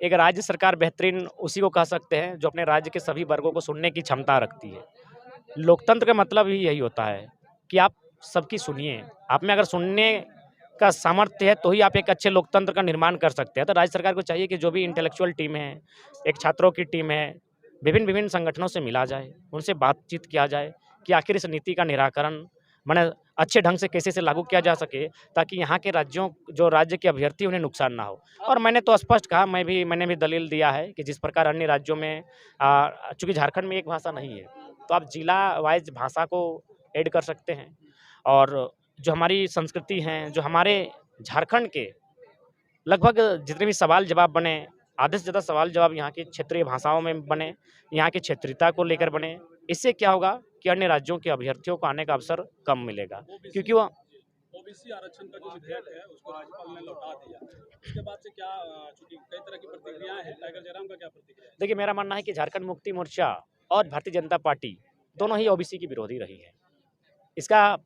एक राज्य सरकार बेहतरीन उसी को कह सकते हैं जो अपने राज्य के सभी वर्गों को सुनने की क्षमता रखती है। लोकतंत्र का मतलब ही यही होता है कि आप सबकी सुनिए। आप में अगर सुनने का सामर्थ्य है तो ही आप एक अच्छे लोकतंत्र का निर्माण कर सकते हैं। तो राज्य सरकार को चाहिए कि जो भी इंटेलेक्चुअल टीम है, एक छात्रों की टीम है, विभिन्न-विभिन्न संगठनों से मिला जाए, उनसे बातचीत किया जाए कि आखिर इस नीति का निराकरण माने अच्छे ढंग से कैसे से लागू किया जा सके ताकि यहाँ के राज्यों जो राज्य के अभ्यर्थी हैं, उन्हें नुकसान ना हो। और मैंने तो स्पष्ट कहा मैंने भी दलील दिया है कि जिस प्रकार अन्य राज्यों में चूँकि झारखंड में एक भाषा नहीं है, तो आप जिला वाइज़ भाषा को ऐड कर सकते हैं। और जो हमारी संस्कृति हैं, जो हमारे झारखंड के लगभग जितने भी सवाल-जवाब बने, आधे से ज़्यादा सवाल-जवाब यहाँ की क्षेत्रीय भाषाओं में बने, यहाँ की क्षेत्रीयता को लेकर बने। इससे क्या होगा कि अन्य राज्यों के अभ्यर्थियों को आने का अवसर कम मिलेगा, क्योंकि वो ओबीसी आरक्षण का जो विधेयक है उसको राज्यपाल ने लौटा दिया। उसके बाद से क्या चूँकि कई तरह की प्रतिक्रियाएँ हैं, टाइगर जयराम का क्या प्रतिक्रिया है? देखिए, मेरा मानना है कि झारखंड मुक्ति मोर्चा और भारतीय जनता पार्टी दोनों ही ओबीसी की विरोधी रही है। इसका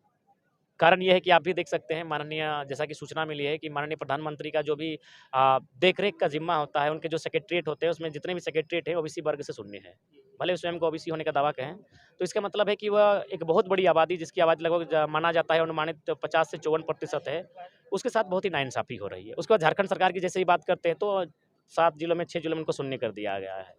कारण ये है कि आप भी देख सकते हैं माननीय जैसा कि सूचना मिली है कि माननीय प्रधानमंत्री का जो भी देख-रेख का ज़िम्मा होता है, उनके जो सेक्रेटेरिएट होते हैं, उसमें जितने भी सेक्रेटेरिएट हैं, ओबीसी वर्ग से सुन्नी हैं। भले स्वयं को ओबीसी होने का दावा कहें, तो इसका मतलब है कि वह एक बहुत बड़ी आबादी जिसकी आबादी लगभग माना जाता है अनुमानित 50 से 54% है, उसके साथ बहुत ही नाइंसाफ़ी हो रही है। उसके बाद झारखंड सरकार की जैसे ही बात करते हैं, तो 7 जिलों में 6 जिलों में उनको शून्य कर दिया गया है।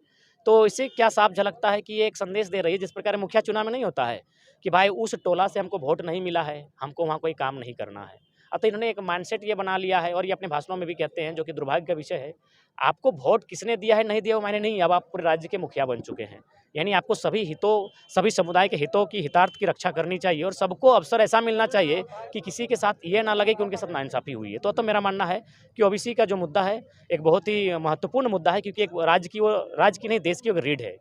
तो इससे क्या साफ झलकता है कि ये एक संदेश दे रही है, जिस प्रकार मुखिया चुनाव में नहीं होता है कि भाई उस टोला से हमको वोट नहीं मिला है, हमको वहाँ कोई काम नहीं करना है। अतः इन्होंने एक माइंडसेट ये बना लिया है और ये अपने भाषणों में भी कहते हैं, जो कि दुर्भाग्य का विषय है। आपको वोट किसने दिया है, नहीं दिया वो मायने नहीं, अब आप पूरे राज्य के मुखिया बन चुके हैं। यानी आपको सभी समुदाय के हितों की हितार्थ की रक्षा करनी चाहिए और सबको अवसर ऐसा मिलना चाहिए कि किसी के साथ ये ना लगे कि उनके साथ नाइंसाफ़ी हुई है। तो मेरा मानना है कि ओबीसी का जो मुद्दा है, एक बहुत ही महत्वपूर्ण मुद्दा है, क्योंकि एक राज्य की नहीं, देश की एक रीढ़ है।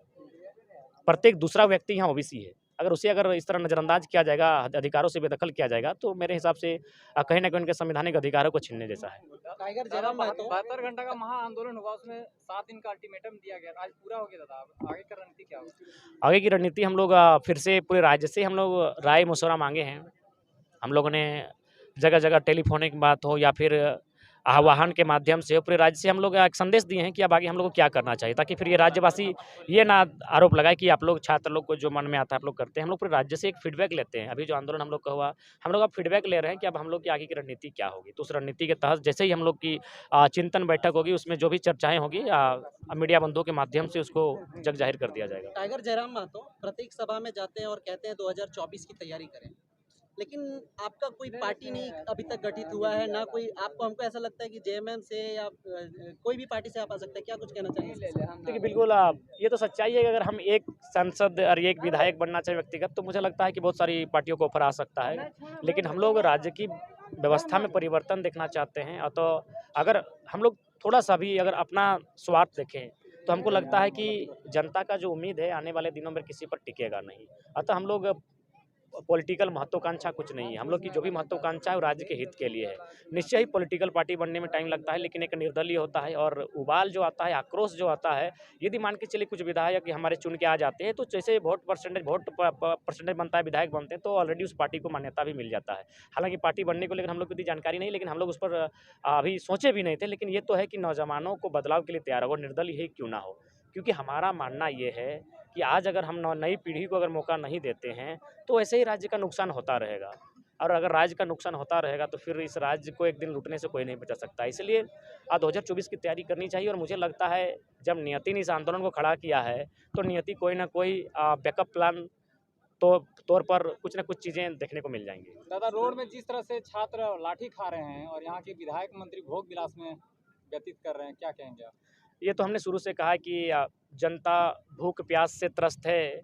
प्रत्येक दूसरा व्यक्ति यहाँ ओबीसी है। अगर इस तरह नज़रअंदाज किया जाएगा, अधिकारों से बेदखल किया जाएगा, तो मेरे हिसाब से कहीं न कहीं उनके संवैधानिक अधिकारों को छीनने जैसा है। टाइगर जयराम महतो 72 घंटा का महाआंदोलन हुआ, उसमें 7 दिन का अल्टीमेटम दिया गया था। आज पूरा हो गया था। अब आगे की रणनीति क्या होगी? आगे की रणनीति हम लोग फिर से पूरे राज्य से हम लोग राय-मशवरा माँगे हैं। हम लोगों ने जगह-जगह टेलीफ़ोनिक बात हो या फिर आह्वान के माध्यम से पूरे राज्य से हम लोग एक संदेश दिए हैं कि अब आगे हम लोग को क्या करना चाहिए, ताकि फिर ये राज्यवासी ये ना आरोप लगाए कि आप लोग छात्र लोग को जो मन में आता है आप लोग करते हैं। हम लोग पूरे राज्य से एक फीडबैक लेते हैं। अभी जो आंदोलन हम लोग का हुआ, हम लोग अब फीडबैक ले रहे हैं कि अब हम लोग की आगे की रणनीति क्या होगी। तो उस रणनीति के तहत जैसे ही हम लोग की चिंतन बैठक होगी, उसमें जो भी चर्चाएँ होगी मीडिया बंधुओं के माध्यम से उसको जग ज़ाहिर कर दिया जाएगा। टाइगर जयराम महतो प्रत्येक सभा में जाते हैं और कहते हैं 2024 की तैयारी करें, लेकिन आपका कोई पार्टी नहीं अभी तक गठित हुआ है, ना कोई आपको हमको ऐसा लगता है कि जेएमएम से या कोई भी पार्टी से आप आ सकते हैं, क्या कुछ कहना चाहिए? देखिए, बिल्कुल ये तो सच्चाई है कि अगर हम एक सांसद और एक विधायक बनना चाहें व्यक्तिगत, तो मुझे लगता है कि बहुत सारी पार्टियों को ऑफ़र आ सकता है। लेकिन हम लोग राज्य की व्यवस्था में परिवर्तन देखना चाहते हैं तो अगर हम लोग थोड़ा-सा भी अगर अपना स्वार्थ देखें, तो हमको लगता है कि जनता का जो उम्मीद है आने वाले दिनों में किसी पर टिकेगा नहीं। अतः हम लोग पॉलिटिकल महत्वाकांक्षा कुछ नहीं है। हम लोग की जो भी महत्वाकांक्षा है वो राज्य के हित के लिए है। निश्चय ही पॉलिटिकल पार्टी बनने में टाइम लगता है, लेकिन एक निर्दलीय होता है और उबाल जो आता है, आक्रोश जो आता है, यदि मान के चलिए कुछ विधायक हमारे चुन के आ जाते हैं, तो जैसे वोट परसेंटेज बनता है, विधायक बनते हैं, तो ऑलरेडी उस पार्टी को मान्यता भी मिल जाता है। हालाँकि पार्टी बनने को लेकर हम लोग को इतनी जानकारी नहीं, लेकिन हम लोग उस पर अभी सोचे भी नहीं थे, लेकिन ये तो है कि नौजवानों को बदलाव के लिए तैयार हो, निर्दलीय ही क्यों ना हो। क्योंकि हमारा मानना ये है कि आज अगर हम नई पीढ़ी को अगर मौका नहीं देते हैं, तो ऐसे ही राज्य का नुकसान होता रहेगा और अगर राज्य का नुकसान होता रहेगा तो फिर इस राज्य को एक दिन लूटने से कोई नहीं बचा सकता। इसलिए 2024 की तैयारी करनी चाहिए और मुझे लगता है जब नियति ने इस आंदोलन को खड़ा किया है, तो नियति कोई ना कोई बैकअप प्लान तो तौर पर कुछ ना कुछ चीज़ें देखने को मिल जाएँगी। दादा, रोड में जिस तरह से छात्र लाठी खा रहे हैं और यहाँ के विधायक मंत्री भोग विलास में व्यतीत कर रहे हैं, क्या कहेंगे आप? ये तो हमने शुरू से कहा है कि जनता भूख प्यास से त्रस्त है,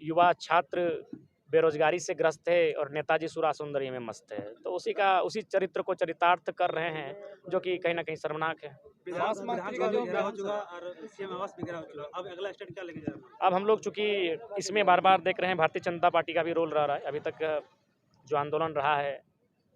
युवा छात्र बेरोजगारी से ग्रस्त है और नेताजी सुरा सौंदर्य में मस्त है। तो उसी चरित्र को चरितार्थ कर रहे हैं, जो कि कहीं न कहीं शर्मनाक है। विधायक मंत्री का जो हो चुका और सीएम आवास भी गिरा हो चुका, अब अगला स्टेप क्या लेके जा रहे हैं? अब हम लोग चूँकि इसमें बार-बार देख रहे हैं भारतीय जनता पार्टी का भी रोल रह रहा है। अभी तक जो आंदोलन रहा है,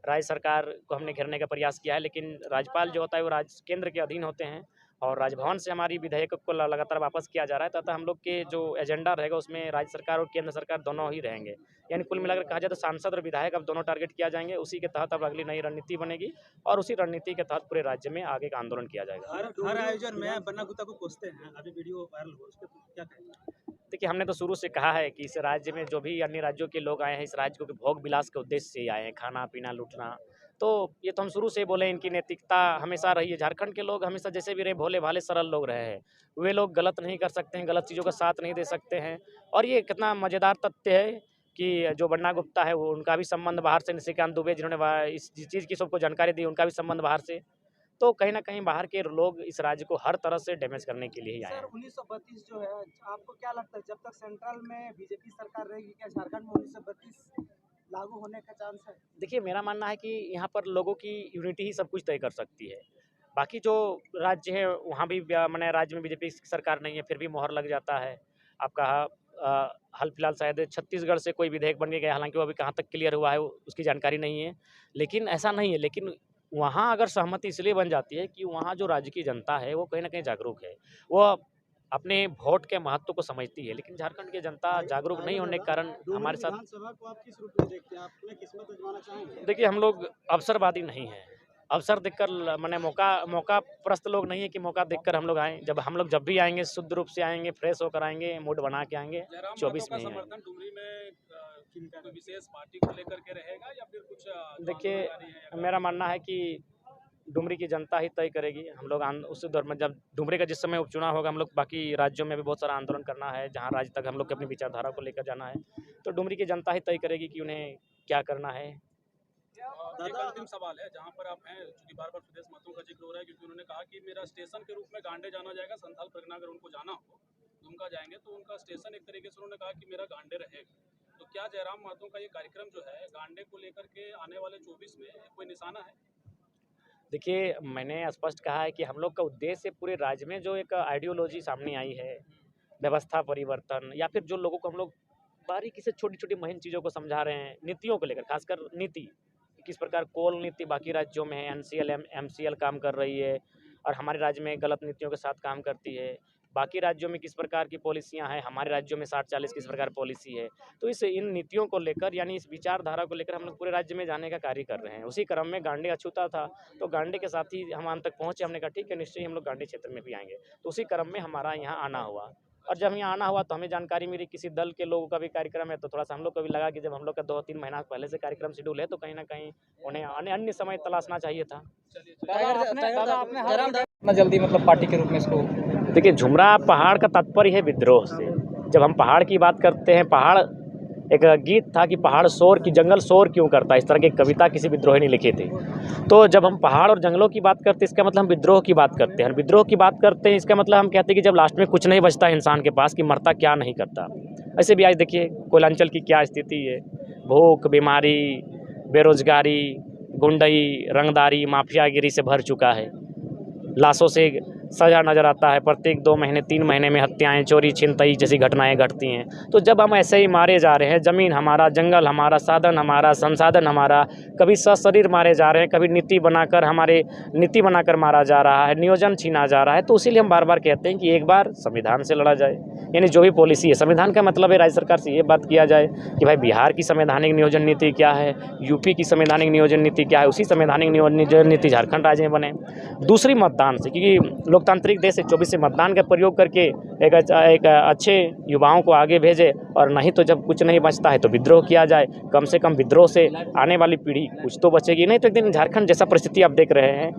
राज्य सरकार को हमने घेरने का प्रयास किया है, लेकिन राज्यपाल जो होता है वो केंद्र के अधीन होते हैं और राजभवन से हमारी विधेयक को लगातार वापस किया जा रहा है, तथा हम लोग के जो एजेंडा रहेगा उसमें राज्य सरकार और केंद्र सरकार दोनों ही रहेंगे। यानी कुल मिलाकर कहा जाए तो सांसद और विधायक अब दोनों टारगेट किया जाएंगे। उसी के तहत अब अगली नई रणनीति बनेगी और उसी रणनीति के तहत पूरे राज्य में आगे का आंदोलन किया जाएगा। हर आयोजन में बन्ना गुप्ता को कोसते हैं, अभी वीडियो वायरल हो, उसके क्या कहेंगे? देखिए, हमने तो शुरू से कहा है कि इस राज्य में जो भी अन्य राज्यों के लोग आए हैं, इस राज्य को भोग विलास के उद्देश्य से ही आए हैं, खाना पीना लूटना। तो ये तो हम शुरू से ही बोले, इनकी नैतिकता हमेशा रही है। झारखंड के लोग हमेशा जैसे भी रहे, भोले भाले सरल लोग रहे हैं। वे लोग गलत नहीं कर सकते हैं, गलत चीज़ों का साथ नहीं दे सकते हैं। और ये कितना मज़ेदार तथ्य है कि जो बन्ना गुप्ता है वो, उनका भी संबंध बाहर से, निशिकांत दुबे जिन्होंने इस चीज़ की सबको जानकारी दी, उनका भी संबंध बाहर से। तो कहीं न कहीं बाहर के लोग इस राज्य को हर तरह से डैमेज करने के लिए ही आए हैं। सर 1932 जो है, आपको क्या लगता है जब तक सेंट्रल में बीजेपी सरकार रहेगी, क्या झारखंड में 1932 लागू होने का चांस है? देखिए, मेरा मानना है कि यहाँ पर लोगों की यूनिटी ही सब कुछ तय कर सकती है। बाकी जो राज्य है वहाँ भी माने राज्य में बीजेपी की सरकार नहीं है, फिर भी मोहर लग जाता है। आपका हाल फिलहाल शायद छत्तीसगढ़ से कोई विधेयक बन के गया, हालांकि वो अभी कहाँ तक क्लियर हुआ है उसकी जानकारी नहीं है। लेकिन ऐसा नहीं है, लेकिन वहाँ अगर सहमति इसलिए बन जाती है कि वहाँ जो राज्य की जनता है वो कहीं ना कहीं जागरूक है, वो अपने वोट के महत्व को समझती है। लेकिन झारखंड की जनता जागरूक नहीं होने के कारण हमारे साथ, विधानसभा को आप किस रूप में देखते हैं? आप अपने किस्मत आजमाना चाहेंगे? देखिए, हम लोग अवसरवादी नहीं हैं। अवसर देखकर मैंने मौका परस्त लोग नहीं है कि मौका देखकर हम लोग आएँ। जब भी आएँगे शुद्ध रूप से आएँगे, फ्रेश होकर आएँगे, मूड बना के आएँगे। जयराम 24 महतो में का ही आएँगे। समर्थन डुमरी में कोई विशेष पार्टी को लेकर के रहेगा या फिर कुछ जो देखिए, आंदोलनकारी है? मेरा मानना है कि डुमरी की जनता ही तय करेगी। हम लोग उस दौर में जब डुमरी का जिस समय उपचुनाव होगा, हम लोग बाकी राज्यों में भी बहुत सारा आंदोलन करना है, जहाँ राज्य तक हम लोग की अपनी विचारधारा को लेकर जाना है। तो डुमरी की जनता ही तय करेगी कि उन्हें क्या करना है। एक अंतिम सवाल है, जहाँ पर आप हैं, चूंकि बार बार प्रदेश मतों का जिक्र हो रहा है, क्योंकि उन्होंने कहा कि मेरा स्टेशन के रूप में गांडे जाना जाएगा। संथाल परगना अगर उनको जाना हो, दुमका जाएंगे तो उनका स्टेशन एक तरीके से उन्होंने कहा कि मेरा गांडे रहेगा। तो क्या जयराम महतो का ये कार्यक्रम जो है गांडे को लेकर के आने वाले 24 में कोई निशाना है? देखिए, मैंने स्पष्ट कहा है कि हम लोग का उद्देश्य पूरे राज्य में जो एक आइडियोलॉजी सामने आई है, व्यवस्था परिवर्तन, या फिर जो लोगों को हम लोग बारीकी से छोटी-छोटी महीन चीज़ों को समझा रहे हैं, नीतियों को लेकर, खासकर नीति, किस प्रकार कोल नीति बाकी राज्यों में है, एनसीएल, एमसीएल काम कर रही है और हमारे राज्य में गलत नीतियों के साथ काम करती है। बाकी राज्यों में किस प्रकार की पॉलिसियाँ हैं, हमारे राज्यों में 60-40 किस प्रकार पॉलिसी है। तो इन नीतियों को लेकर, यानी इस विचारधारा को लेकर हम लोग पूरे राज्य में जाने का कार्य कर रहे हैं। उसी क्रम में गांडे अछूता था, तो गांडे के साथ ही हम अंत तक पहुँचे। हमने कहा ठीक है, निश्चय ही हम लोग गांडे क्षेत्र में भी आएँगे। तो उसी क्रम में हमारा यहाँ आना हुआ, और जब यहाँ आना हुआ तो हमें जानकारी मिली किसी दल के लोगों का भी कार्यक्रम है, तो थोड़ा सा हम लोग को भी लगा कि जब हम लोग का 2-3 महीना पहले से कार्यक्रम शेड्यूल है, तो कहीं न कहीं उन्हें अन्य समय तलाशना चाहिए था। इतना जल्दी मतलब पार्टी के रूप में इसको? देखिए, झुमरा पहाड़ का तात्पर्य है विद्रोह से। जब हम पहाड़ की बात करते हैं, पहाड़ एक गीत था कि पहाड़ शोर की जंगल शोर क्यों करता है, इस तरह की कविता किसी विद्रोही ने लिखी थी। तो जब हम पहाड़ और जंगलों की बात करते हैं, इसका मतलब हम विद्रोह की बात करते हैं। विद्रोह की बात करते हैं, इसका मतलब हम कहते हैं कि जब लास्ट में कुछ नहीं बचता है इंसान के पास, कि मरता क्या नहीं करता। ऐसे भी आज देखिए कोयलांचल की क्या स्थिति है, भूख, बीमारी, बेरोजगारी, गुंडई, रंगदारी, माफियागिरी से भर चुका है। लाशों से सजा नज़र आता है, प्रत्येक 2 महीने 3 महीने में हत्याएं, चोरी, छिनतई जैसी घटनाएं घटती हैं। तो जब हम ऐसे ही मारे जा रहे हैं, ज़मीन हमारा, जंगल हमारा, साधन हमारा, संसाधन हमारा, कभी सशरीर मारे जा रहे हैं, कभी नीति बनाकर मारा जा रहा है, नियोजन छीना जा रहा है, तो इसीलिए हम बार बार कहते हैं कि एक बार संविधान से लड़ा जाए। यानी जो भी पॉलिसी है, संविधान का मतलब है राज्य सरकार से ये बात किया जाए कि भाई बिहार की संवैधानिक नियोजन नीति क्या है, यूपी की संवैधानिक नियोजन नीति क्या है, उसी संवैधानिक नियोजन नीति झारखंड राज्य में बने। दूसरी मतदान से, क्योंकि लोकतांत्रिक देश है, 24 से मतदान का प्रयोग करके एक अच्छे युवाओं को आगे भेजे, और नहीं तो जब कुछ नहीं बचता है तो विद्रोह किया जाए। कम से कम विद्रोह से आने वाली पीढ़ी कुछ तो बचेगी। नहीं तो एक दिन झारखंड जैसा परिस्थिति आप देख रहे हैं,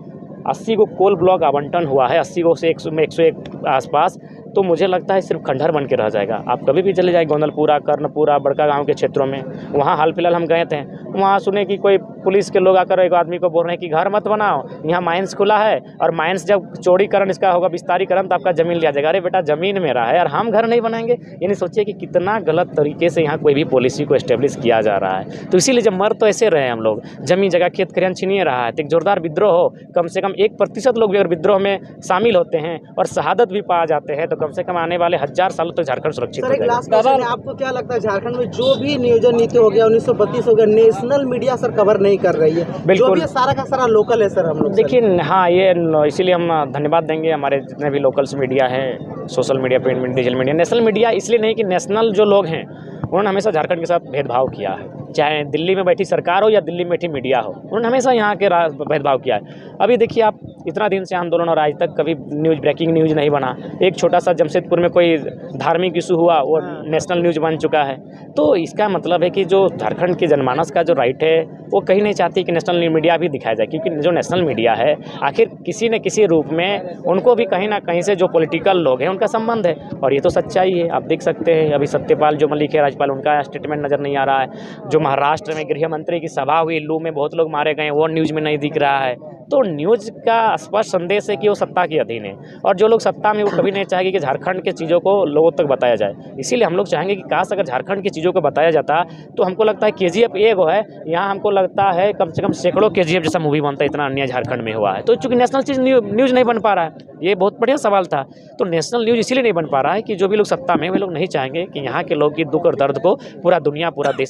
80 को कोल ब्लॉक आवंटन हुआ है, 80 को से 101 आसपास, तो मुझे लगता है सिर्फ खंडहर बन के रह जाएगा। आप कभी भी चले जाए गोंदलपुरा, कर्णपुरा, बड़का गांव के क्षेत्रों में, वहाँ हाल फिलहाल हम गए थे, वहाँ सुने कि कोई पुलिस के लोग आकर एक आदमी को बोल रहे हैं कि घर मत बनाओ, यहाँ माइंस खुला है, और माइंस जब चौड़ीकरण इसका होगा, विस्तारीकरण, तो आपका ज़मीन लिया जाएगा। अरे बेटा, ज़मीन मेरा है और हम घर नहीं बनाएंगे। यानी सोचिए कि कितना गलत तरीके से यहाँ कोई भी पॉलिसी को एस्टेब्लिश किया जा रहा है। तो इसीलिए जब मर तो ऐसे रहे हम लोग, ज़मीन जगह खेत खलिहान छीनिए रहा है, तो एक जोरदार विद्रोह हो, कम से कम 1% लोग भी अगर विद्रोह में शामिल होते हैं और शहादत भी पा जाते हैं, तो कम से कम आने वाले 1000 सालों तक झारखंड सुरक्षित हो सर, एक जाएगा। लास्ट क्वेश्चन है, आपको क्या लगता है झारखंड में जो भी नियोजन नीति हो गया, 1932 हो गया, नेशनल मीडिया सर कवर नहीं नहीं कर रही है, जो बिल्कुल। भी है सारा का सारा लोकल है सर हम लोग। देखिए हाँ, ये इसीलिए हम धन्यवाद देंगे हमारे जितने भी लोकल्स मीडिया हैं, social media, print media, digital media. National media इसलिए नहीं कि नेशनल जो लोग हैं उन्होंने हमेशा झारखंड के साथ भेदभाव किया है, चाहे दिल्ली में बैठी सरकार हो या दिल्ली में बैठी मीडिया हो, उन्होंने हमेशा यहाँ के भेदभाव किया है। अभी देखिए आप, इतना दिन से आंदोलन और आज तक कभी ब्रेकिंग न्यूज़ नहीं बना। एक छोटा सा जमशेदपुर में कोई धार्मिक इशू हुआ, वो नेशनल न्यूज़ बन चुका है। तो इसका मतलब है कि जो झारखंड के जनमानस का जो राइट है वो कहीं नहीं चाहती कि नेशनल मीडिया भी दिखाया जाए, क्योंकि जो नेशनल मीडिया है आखिर किसी न किसी रूप में उनको भी कहीं ना कहीं से जो पॉलिटिकल लोग हैं उनका संबंध है, और ये तो सच्चाई है। आप देख सकते हैं अभी सत्यपाल जो मलिक है राज्यपाल, उनका स्टेटमेंट नज़र नहीं आ रहा है। जो महाराष्ट्र में गृह मंत्री की सभा हुई, लू में बहुत लोग मारे गए, वो न्यूज़ में नहीं दिख रहा है। तो न्यूज़ का स्पष्ट संदेश है कि वो सत्ता के अधीन है, और जो लोग सत्ता में वो कभी नहीं चाहेंगे कि झारखंड के चीज़ों को लोगों तक बताया जाए। इसीलिए हम लोग चाहेंगे कि काश अगर झारखंड की चीज़ों को बताया जाता तो हमको लगता है KGF एक है, यहाँ हमको लगता है कम से कम सैकड़ों KGF जैसा मूवी बनता है, इतना अन्याय झारखंड में हुआ है। तो चूँकि नेशनल चीज़ न्यूज़ नहीं बन पा रहा है, ये बहुत बढ़िया सवाल था। तो नेशनल न्यूज़ इसीलिए नहीं बन पा रहा है कि जो भी लोग सत्ता में वे लोग नहीं चाहेंगे कि यहाँ के लोग की दुख और दर्द को पूरा दुनिया, पूरा देश